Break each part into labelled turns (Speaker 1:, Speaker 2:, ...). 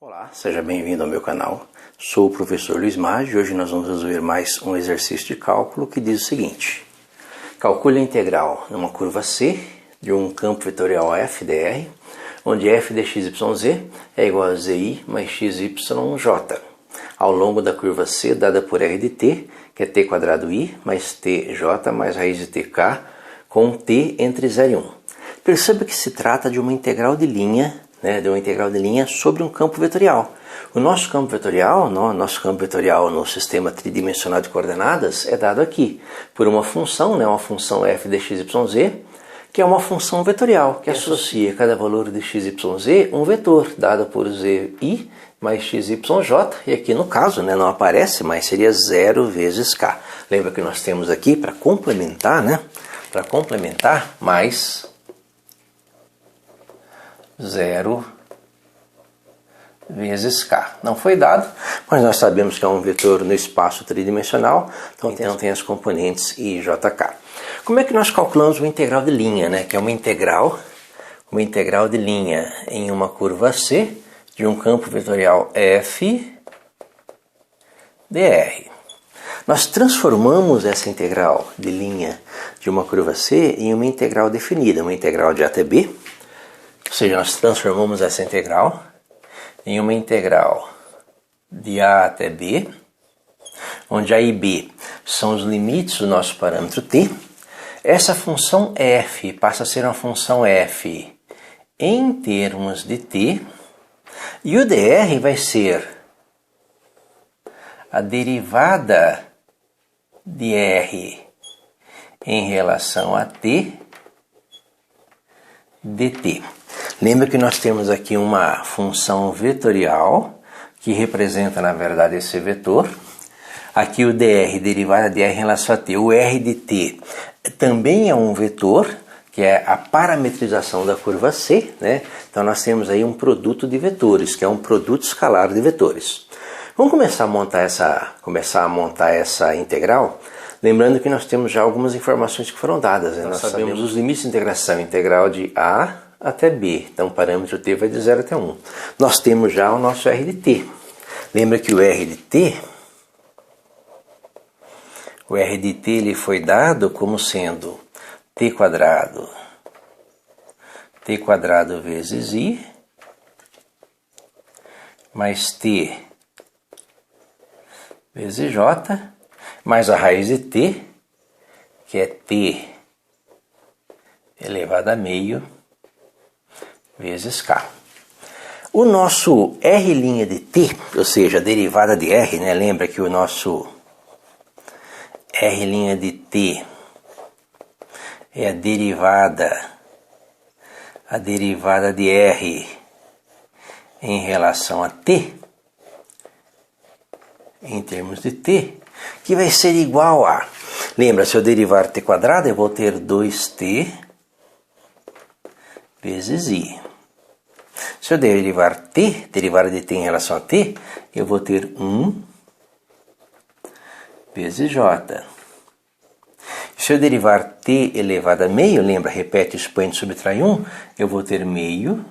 Speaker 1: Olá, seja bem-vindo ao meu canal. Sou o professor Luiz Maggi e hoje nós vamos resolver mais um exercício de cálculo que diz o seguinte. Calcule a integral numa curva C de um campo vetorial f dr, onde f de x, y, z é igual a zi mais x, y, j, ao longo da curva C dada por r de t, que é t quadrado i mais tj mais raiz de tk, com t entre 0 e 1. Perceba que se trata de uma integral de linha, sobre um campo vetorial. O nosso campo vetorial no sistema tridimensional de coordenadas é dado aqui por uma função, uma função f de x, y, z, que é uma função vetorial, que associa cada valor de x, y, z um vetor, dado por zi mais x, y, j, e aqui no caso não aparece, mas seria 0 vezes k. Lembra que nós temos aqui, para complementar, mais 0 vezes k. Não foi dado, mas nós sabemos que é um vetor no espaço tridimensional, então tem as componentes i e jk. Como é que nós calculamos uma integral de linha, que é uma integral de linha em uma curva C de um campo vetorial f dr. Nós transformamos essa integral de linha de uma curva C em uma integral definida, uma integral de a até b. Ou seja, nós transformamos essa integral em uma integral de a até b, onde a e b são os limites do nosso parâmetro t. Essa função f passa a ser uma função f em termos de t, e o dr vai ser a derivada de r em relação a t dt. Lembra que nós temos aqui uma função vetorial que representa, na verdade, esse vetor. Aqui o dr, derivada de r em relação a t. O r de t também é um vetor, que é a parametrização da curva C, Então nós temos aí um produto de vetores, que é um produto escalar de vetores. Vamos começar a montar essa integral, lembrando que nós temos já algumas informações que foram dadas. Nós sabemos os limites de integração, integral de a até b, então o parâmetro t vai de 0 até 1. Nós temos já o nosso r de t. Lembra que o r de t ele foi dado como sendo t quadrado vezes i mais t vezes j mais a raiz de t, que é t elevado a meio vezes k. O nosso r' de t, ou seja, a derivada de r, lembra que o nosso r' de t é a derivada de r em relação a t, em termos de t, que vai ser igual a, lembra, se eu derivar t quadrado, eu vou ter 2t vezes i. Se eu derivar derivada de t em relação a t, eu vou ter 1 vezes j. Se eu derivar t elevado a meio, lembra, repete o expoente, subtrai 1, eu vou ter meio,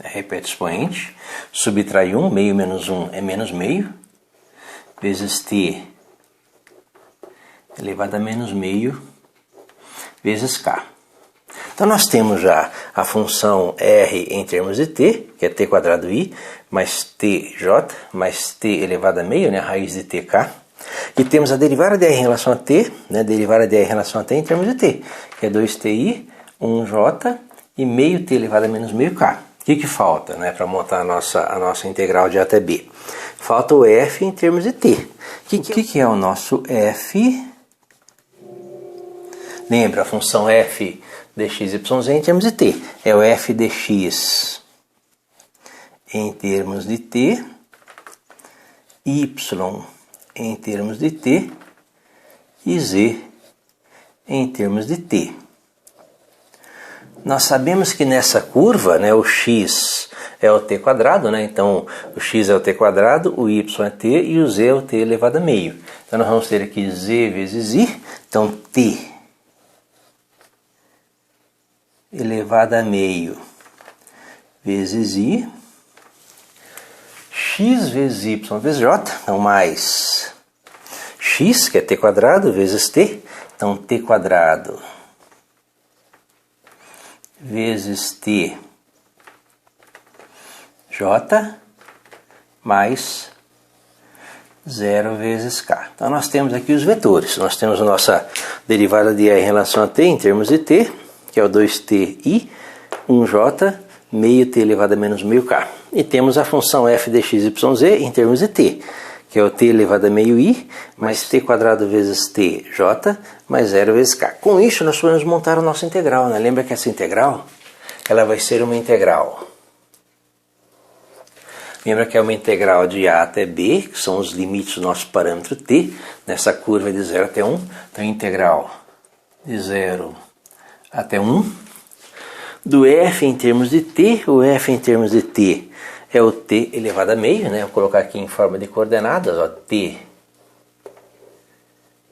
Speaker 1: repete o expoente, subtrai 1, meio menos 1 é menos meio, vezes t elevado a menos meio, vezes k. Então nós temos já a função r em termos de t, que é t quadrado i, mais tj, mais t elevado a meio, a raiz de tk. E temos a derivada de r em relação a t, derivada de r em relação a t em termos de t, que é 2ti, 1j e meio t elevado a menos meio k. O que falta para montar a nossa integral de a até b? Falta o f em termos de t. O que é o nosso f? Lembra, a função f de x, y, z em termos de t. É o f de x em termos de t, y em termos de t e z em termos de t. Nós sabemos que nessa curva, o x é o t quadrado, então o x é o t quadrado, o y é t e o z é o t elevado a meio. Então nós vamos ter aqui z vezes i, Então, t elevado a meio vezes i, x vezes y vezes j, então mais x, que é t quadrado, vezes t, então t quadrado vezes t j mais 0 vezes k. Então nós temos aqui os vetores. Nós temos a nossa derivada de r em relação a t em termos de t, que é o 2ti, 1j, meio t elevado a menos meio k. E temos a função f de x, y, z em termos de t, que é o t elevado a meio i, mais t quadrado vezes t, j, mais 0 vezes k. Com isso nós podemos montar a nossa integral, né? Lembra que essa integral, ela vai ser uma integral. Lembra que é uma integral de a até b, que são os limites do nosso parâmetro t, nessa curva de 0 até 1. Então, integral de 0 até 1. Do f em termos de t, o f em termos de t é o t elevado a meio, né? Vou colocar aqui em forma de coordenadas, ó, t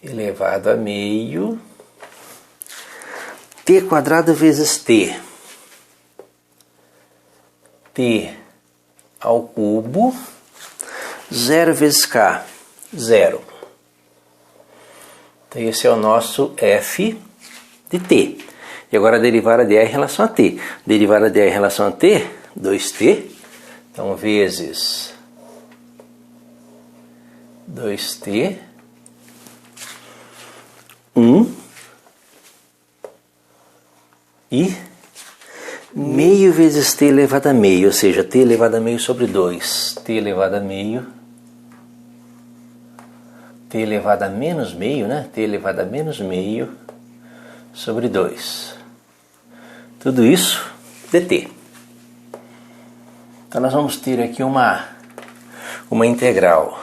Speaker 1: elevado a meio, t quadrado vezes t ao cubo, 0 vezes k, 0. Então esse é o nosso f de t. E agora a derivada de r em relação a t. Derivada de r em relação a t, 2t. Então vezes 2t, 1 e meio vezes t elevado a meio, ou seja, t elevado a meio sobre 2. T elevado a meio, t elevado a menos meio, né? T elevado a menos meio sobre 2. Tudo isso dt. Então nós vamos ter aqui uma integral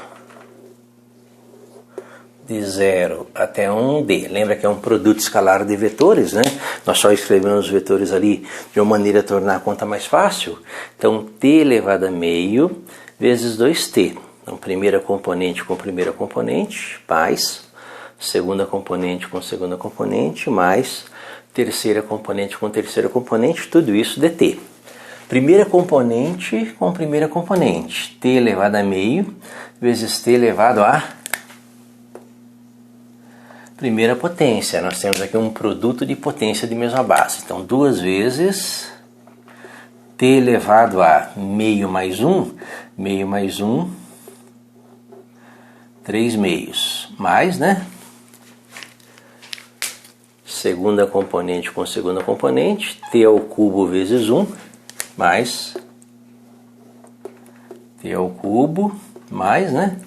Speaker 1: de 0 até 1d. Lembra que é um produto escalar de vetores, né? Nós só escrevemos os vetores ali de uma maneira a tornar a conta mais fácil. Então, t elevado a meio vezes 2t. Então, primeira componente com primeira componente, mais segunda componente com segunda componente, mais terceira componente com terceira componente, tudo isso dt. Primeira componente com primeira componente, t elevado a meio vezes t elevado a primeira potência. Nós temos aqui um produto de potência de mesma base. Então, 2 vezes t elevado a meio mais 1, 3 meios, mais, né? Segunda componente com segunda componente, t ao cubo vezes 1, mais t ao cubo, mais, né?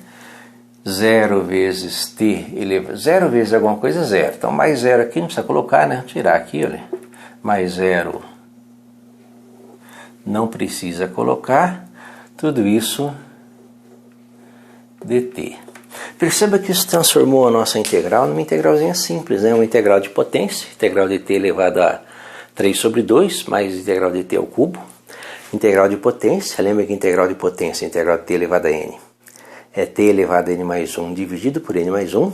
Speaker 1: 0 vezes t elevado... 0 vezes alguma coisa, 0. Então, mais 0 aqui, não precisa colocar, né? Vou tirar aqui, olha. Mais 0. Não precisa colocar. Tudo isso dt. Perceba que isso transformou a nossa integral numa integralzinha simples, né? Uma integral de potência, integral de t elevado a 3 sobre 2, mais integral de t ao cubo. Integral de potência, lembra que integral de potência é integral de t elevado a n. É t elevado a n mais 1 dividido por n mais 1,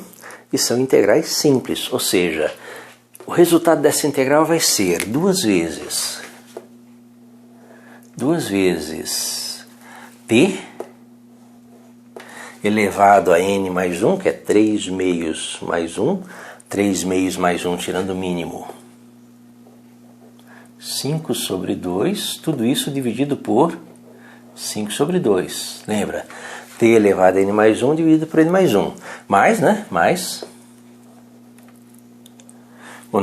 Speaker 1: e são integrais simples, ou seja, o resultado dessa integral vai ser 2 vezes t elevado a n mais 1, que é 3 meios mais 1, 3 meios mais 1 tirando o mínimo, 5 sobre 2, tudo isso dividido por 5 sobre 2, lembra? T elevado a n mais 1 dividido por n mais 1. Mais, né? Mais a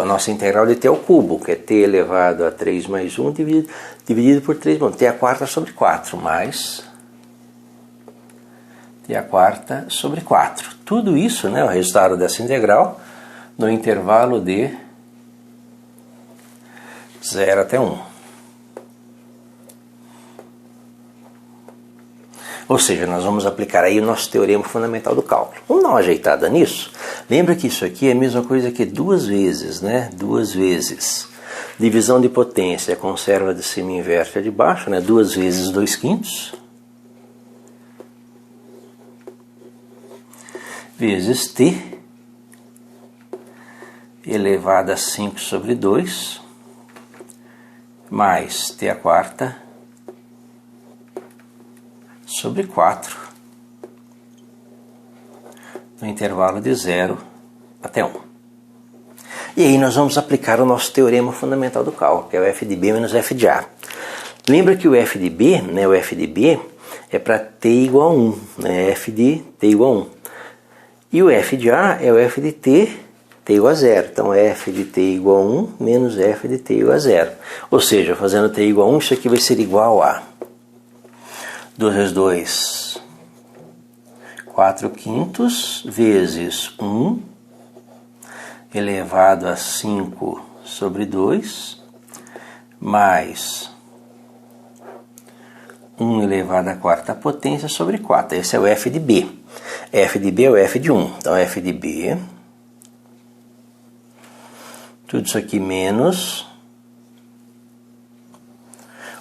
Speaker 1: nossa integral de t ao cubo, que é t elevado a 3 mais 1 dividido por 3 mais 1. T a quarta sobre 4, mais t a quarta sobre 4. Tudo isso, né? O resultado dessa integral no intervalo de 0 até 1. Ou seja, nós vamos aplicar aí o nosso teorema fundamental do cálculo. Vamos dar uma ajeitada nisso? Lembra que isso aqui é a mesma coisa que 2 vezes, né? 2 vezes. Divisão de potência, conserva de cima e inverte a de baixo, né? 2 vezes 2/5. Vezes t elevado a 5 sobre 2, mais t à quarta sobre 4, no intervalo de 0 até 1. E aí nós vamos aplicar o nosso teorema fundamental do cálculo, que é o f de b menos f de a. Lembra que o f de b, né, o f de b é para t igual a 1, né, f de t igual a 1. E o f de a é o f de t igual a 0. Então, f de t igual a 1 menos f de t igual a 0. Ou seja, fazendo t igual a 1, isso aqui vai ser igual a 2 vezes 2, 4/5 vezes 1 elevado a 5 sobre 2 mais 1 elevado à quarta potência sobre 4. Esse é o f de b. F de b é o f de 1. Então, f de b, tudo isso aqui menos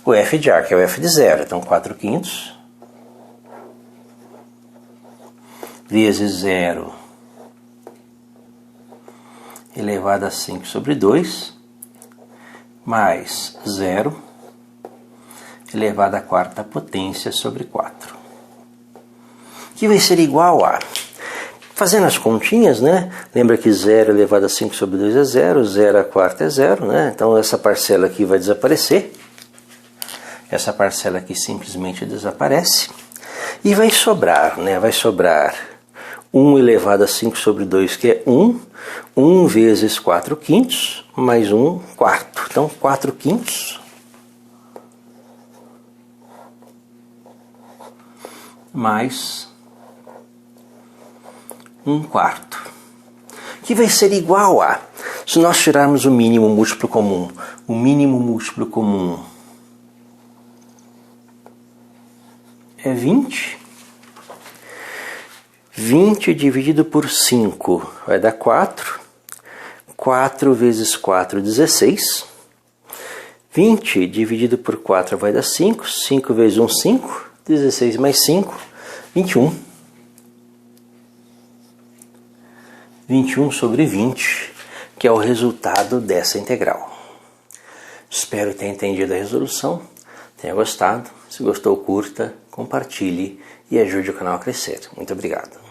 Speaker 1: o f de a, que é o f de 0. Então, 4/5 vezes 0 elevado a 5 sobre 2 mais 0 elevado à quarta potência sobre 4. Que vai ser igual a... Fazendo as continhas, né? Lembra que 0 elevado a 5 sobre 2 é 0, 0 à quarta é 0, né? Então essa parcela aqui vai desaparecer. Essa parcela aqui simplesmente desaparece. E vai sobrar, né? Vai sobrar 1 elevado a 5 sobre 2, que é 1. 1 vezes 4/5, mais 1/4. Então 4/5 mais 1/4, que vai ser igual a, se nós tirarmos o mínimo múltiplo comum, o mínimo múltiplo comum é 20. 20 dividido por 5 vai dar 4. 4 vezes 4, 16. 20 dividido por 4 vai dar 5. 5 vezes 1, 5. 16 mais 5, 21. 21 sobre 20, que é o resultado dessa integral. Espero ter entendido a resolução, tenha gostado. Se gostou, curta, compartilhe e ajude o canal a crescer. Muito obrigado.